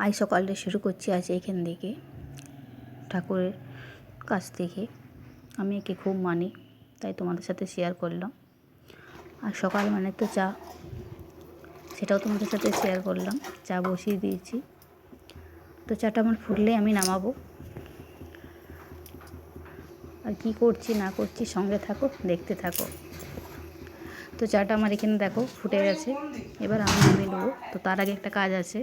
আজ সকালটা শুরু করছি আজ এইখান থেকে, ঠাকুরের কাছ থেকে। আমি একে খুব মানি, তাই তোমাদের সাথে শেয়ার করলাম। আর সকাল মানে তো চা, সেটাও তোমাদের সাথে শেয়ার করলাম। চা বসিয়ে দিয়েছি, তো চাটা আমার ফুটলে আমি নামাবো। আর কি করছি না করছি সঙ্গে থাকো, দেখতে থাকো। তো চাটা আমার এখানে দেখো ফুটে গেছে, এবার আমি নামিয়ে নেবো। তো তার আগে একটা কাজ আছে।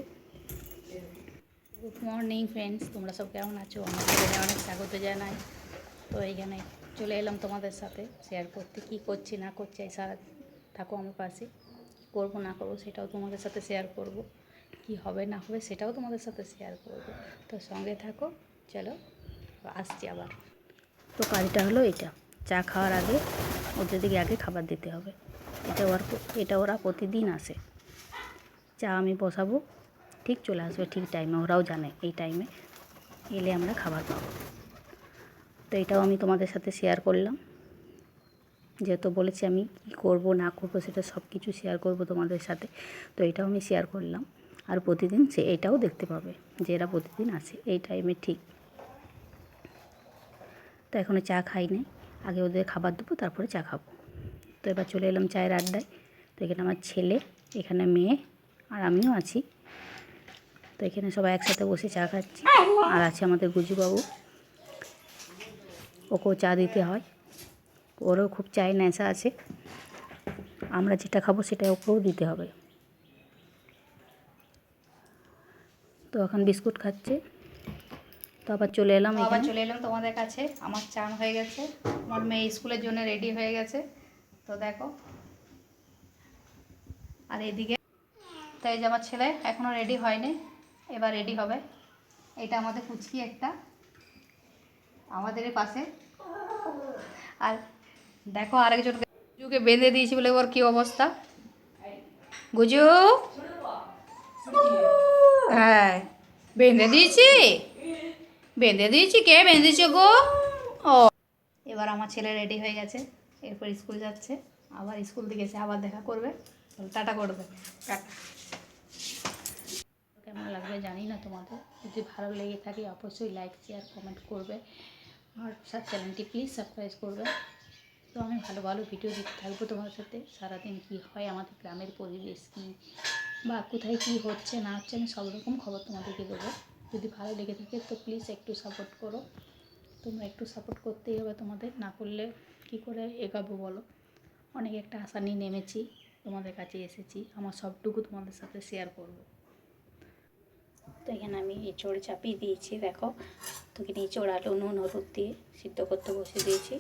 গুড মর্নিং ফ্রেন্ডস, তোমরা সব কেমন আছো? আমার চ্যানেলে অনেক স্বাগত জানাই। তো এইখানে চলে এলাম তোমাদের সাথে শেয়ার করতে, কি করছি না করছি। এই সারা থাকো আমার পাশে, করবো না করবো সেটাও তোমাদের সাথে শেয়ার করব, কি হবে না হবে সেটাও তোমাদের সাথে শেয়ার করব। তো সঙ্গে থাকো, চলো আসছি আবার। তো কাজটা হলো এটা, চা খাওয়ার আগে ওদের দিকে আগে খাবার দিতে হবে। এটা ওরা প্রতিদিন আসে। চা আমি বসাবো, ঠিক চলে আসবে ঠিক টাইমে। ওরাও জানে এই টাইমে এলে আমরা খাবার পাবো। তো এটাও আমি তোমাদের সাথে শেয়ার করলাম, যেহেতু বলেছি আমি কী করবো না করবো সেটা সব কিছু শেয়ার করব তোমাদের সাথে। তো এটাও আমি শেয়ার করলাম। আর প্রতিদিন এটাও দেখতে পাবে যে এরা প্রতিদিন আসে এই টাইমে ঠিক। তো এখনও চা খাই নাই, আগে ওদের খাবার দেবো তারপরে চা খাবো। তো এবার চলে এলাম চায়ের আড্ডায়। তো এখানে আমার ছেলে, এখানে মেয়ে, আর আমিও আছি। তো এখানে সবাই একসাথে বসে চা খাচ্ছি। আর আছে আমাদের গুজুবাবু, ওকেও চা দিতে হয়, ওরও খুব চায়ের নেশা আছে। আমরা যেটা খাবো সেটা ওকেও দিতে হবে। তো এখন বিস্কুট খাচ্ছে। তো আবার চলে এলাম তোমাদের কাছে। আমার চান হয়ে গেছে, আমার মেয়ে স্কুলের জন্য রেডি হয়ে গেছে। তো দেখো, আর এদিকে তো এই যে আমার ছেলে এখনও রেডি হয়নি, এবার রেডি হবে। এটা আমাদের কুচকি একটা আমাদের পাশে। আর দেখো আরেকজনকে গুজুকে বেঁধে দিয়েছি বলে ওর কী অবস্থা। গুজু, হ্যাঁ বেঁধে দিয়েছি, বেঁধে দিয়েছি। কে বেঁধেছে গো? ও, এবার আমার ছেলে রেডি হয়ে গেছে, এরপর স্কুল যাচ্ছে। আবার স্কুল থেকে এসে আবার দেখা করবে, টাটা করবে। টাটা। কেমন লাগবে জানি না তোমাদের, যদি ভালো লেগে থাকে অবশ্যই লাইক শেয়ার কমেন্ট করবে। আর চ্যানেলটি প্লিজ সাবস্ক্রাইব করবে। তো আমি ভালো ভালো ভিডিও দিতে থাকবো তোমার সাথে। সারাদিন কী হয় আমাদের গ্রামের পরিবেশ কী, বা কোথায় কী হচ্ছে না হচ্ছে, আমি সব রকম খবর তোমাদেরকে দেবো। যদি ভালো লেগে থাকে তো প্লিজ একটু সাপোর্ট করো। তোমরা একটু সাপোর্ট করতেই হবে তোমাদের, না করলে কী করে এগাবো বলো। অনেক একটা আশা নিয়ে নেমেছি, তোমাদের কাছে এসেছি, আমার সবটুকু তোমাদের সাথে শেয়ার করব। তো এখানে আমি এঁচড় চাপিয়ে দিয়েছি দেখো। তো এখানে এঁচড় আলু নুন হলুদ দিয়ে সিদ্ধ করতে বসে দিয়েছি।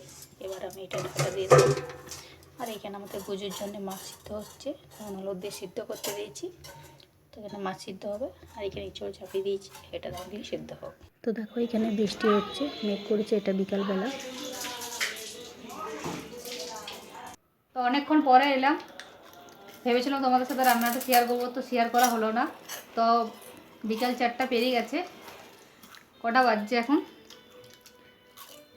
এবার আমি এটা ঢাকা দিয়ে দেবো। আর এখানে আমাদের গুজুর জন্য মাছ সিদ্ধ হচ্ছে, নুন হলুদ দিয়ে সিদ্ধ করতে দিয়েছি। তো এখানে মাছ সিদ্ধ হবে, আর এখানে এঁচড় চাপিয়ে দিয়েছি, এটা দাও দিয়ে সিদ্ধ হোক। তো দেখো এখানে বৃষ্টি হচ্ছে, মেঘ করেছে, এটা বিকালবেলা। তো অনেকক্ষণ পরে এলাম, ভেবেছিলাম তোমাদের সাথে রান্নাটা শেয়ার করবো, তো শেয়ার করা হলো না। তো বিকাল 4টা পেরিয়ে গেছে, কটা বাজছে এখন?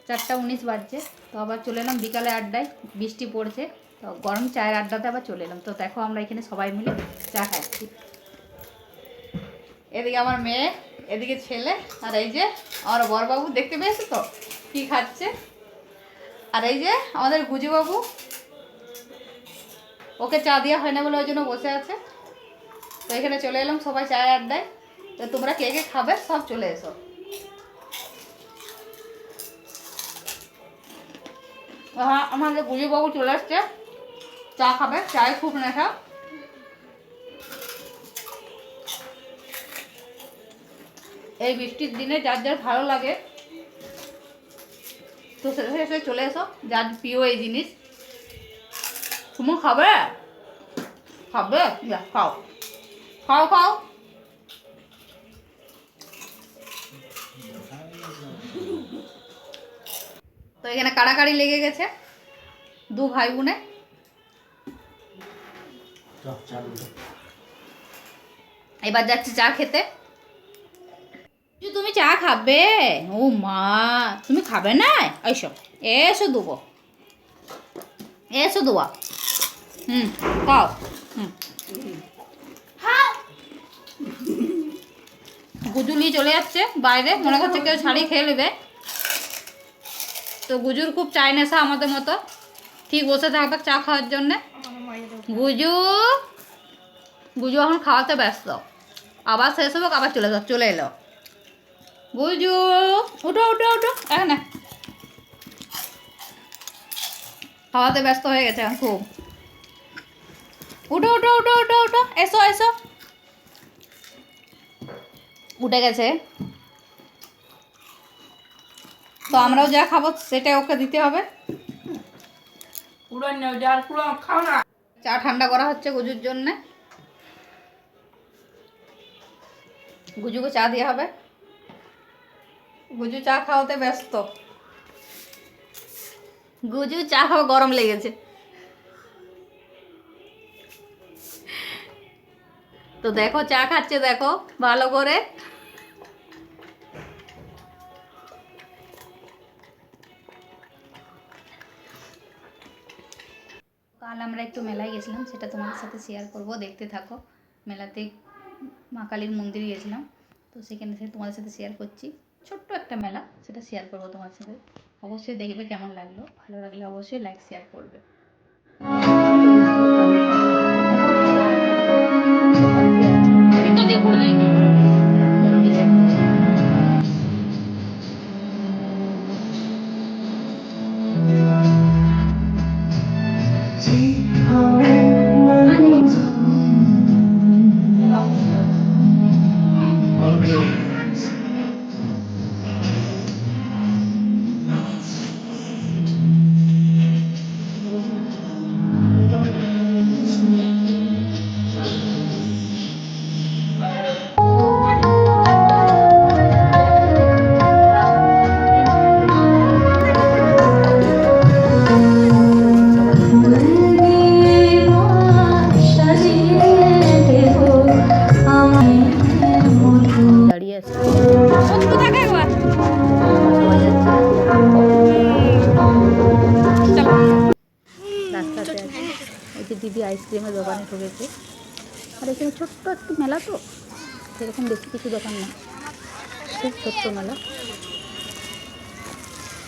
4টা 19 বাজছে। তো আবার চলে এলাম বিকালে আড্ডায়, বৃষ্টি পড়ছে, তো গরম চায়ের আড্ডাতে আবার চলে এলাম। তো দেখো আমরা এখানে সবাই মিলে চা খাচ্ছি। এদিকে আমার মেয়ে, এদিকে ছেলে, আর এই যে আমার বড়বাবু, দেখতে পেয়েছো তো কি খাচ্ছে। আর এই যে আমাদের গুজুবাবু, ওকে চা দেওয়া হয় না বলে ওই জন্য বসে আছে। তো এখানে চলে এলাম সবাই চায়ের আড্ডায়। তো তোমরা কে কে খাবে সব চলে এসো। হ্যাঁ, আমাদের গুজুবাবু চলে আসছে, চা খাবে, চায় খুব নেশা। এই বৃষ্টির দিনে যার যার ভালো লাগে তো সে চলে এসো, যার প্রিয় এই জিনিস। তুমি খাবে? খাবে? খাও খাও খাও। তো এখানে কাড়াকাড়ি লেগে গেছে দু ভাই বোনে। এবার যাচ্ছি চা খেতে। তুমি চা খাবে? ও মা, তুমি খাবে না? এসো এসো দেবো, এসো দেওয়া। খাও। গুজু নিয়ে চলে যাচ্ছে বাইরে, মনে করছে কেউ শাড়ি খেয়ে নেবে। তো গুজুর খুব চাই নেশা আমাদের মতো, ঠিক বসে থাকবে চা খাওয়ার জন্যে। গুজু গুজু এখন খাওয়াতে ব্যস্ত, আবার শেষ হোক আবার চলে এলো। গুজু উঠো উঠো উঠো, এখানে খাওয়াতে ব্যস্ত হয়ে গেছে এখন খুব। উঠো উঠো উঠো উঠো উঠো, এসো এসো। উঠে গেছে, তো আমরাও যা খাবো সেটাই ওকে দিতে হবে। চা ঠান্ডা করা হচ্ছে গুজুর জন্য, গুজুকে চা দেওয়া হবে। গুজু চা খাওয়াতে ব্যস্ত, গুজু চা খাওয়া গরম লেগেছে। তো দেখো চা খাচ্ছে, দেখো ভালো করে। কাল আমরা একটু মেলায় গেছিলাম, সেটা তোমাদের সাথে শেয়ার করব, দেখতে থাকো। মেলাতে মা কালীর মন্দিরে গেছিলাম, তো সেখানে তোমাদের সাথে শেয়ার করছি। ছোট্ট একটা মেলা, সেটা শেয়ার করবো তোমার সাথে। অবশ্যই দেখবে কেমন লাগলো, ভালো লাগলে অবশ্যই লাইক শেয়ার করবে। দাঁড়িয়ে আছে, রাস্তাতে আছে। ওই যে দিদি আইসক্রিমের দোকানে ঢুকেছে। আর এখানে ছোট্ট একটু মেলা, তো সেরকম বেশি কিছু দোকান না, খুব ছোট্ট মেলা।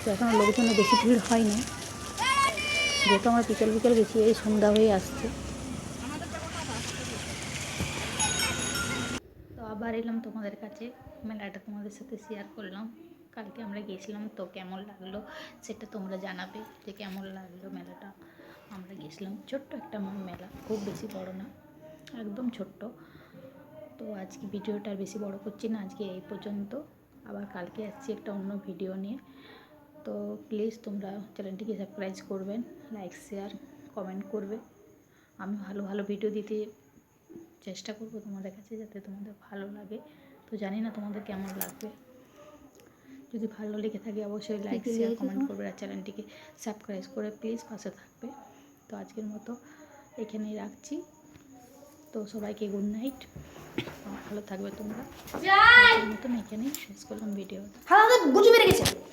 তো এখনও লোকজনের বেশি ভিড় হয়নি, যেহেতু আমার বিকেল বিকেল বেশি এই সন্ধ্যা হয়ে আসছে। তো আবার এলাম তোমাদের কাছে, মেলাটা তোমাদের সাথে শেয়ার করলাম। কালকে আমরা গেছিলাম, তো কেমন লাগলো সেটা তোমরা জানাবে, যে কেমন লাগলো মেলাটা। আমরা গেছিলাম ছোট্ট একটা মেলা, খুব বেশি বড় না, একদম ছোট্ট। তো আজকে ভিডিওটা আর বেশি বড় করছি না, আজকে এই পর্যন্ত। আবার কালকে আসছি একটা অন্য ভিডিও নিয়ে। তো প্লিজ তোমরা চ্যানেলটিকে সাবস্ক্রাইব করবেন, লাইক শেয়ার কমেন্ট করবে। আমি ভালো ভালো ভিডিও দিতে চেষ্টা করব তোমাদের কাছে, যাতে তোমাদের ভালো লাগে। তো জানি না তোমাদের কেমন লাগবে, যদি ভালো লেগে থাকে অবশ্যই লাইক শেয়ার কমেন্ট করবে, আর চ্যানেলটিকে সাবস্ক্রাইব করে প্লিজ পাশে থাকবে। তো আজকের মতো এখানেই রাখছি। তো সবাইকে গুড নাইট, ভালো থাকবে তোমরা। মতন এখানেই শেষ করলাম ভিডিও।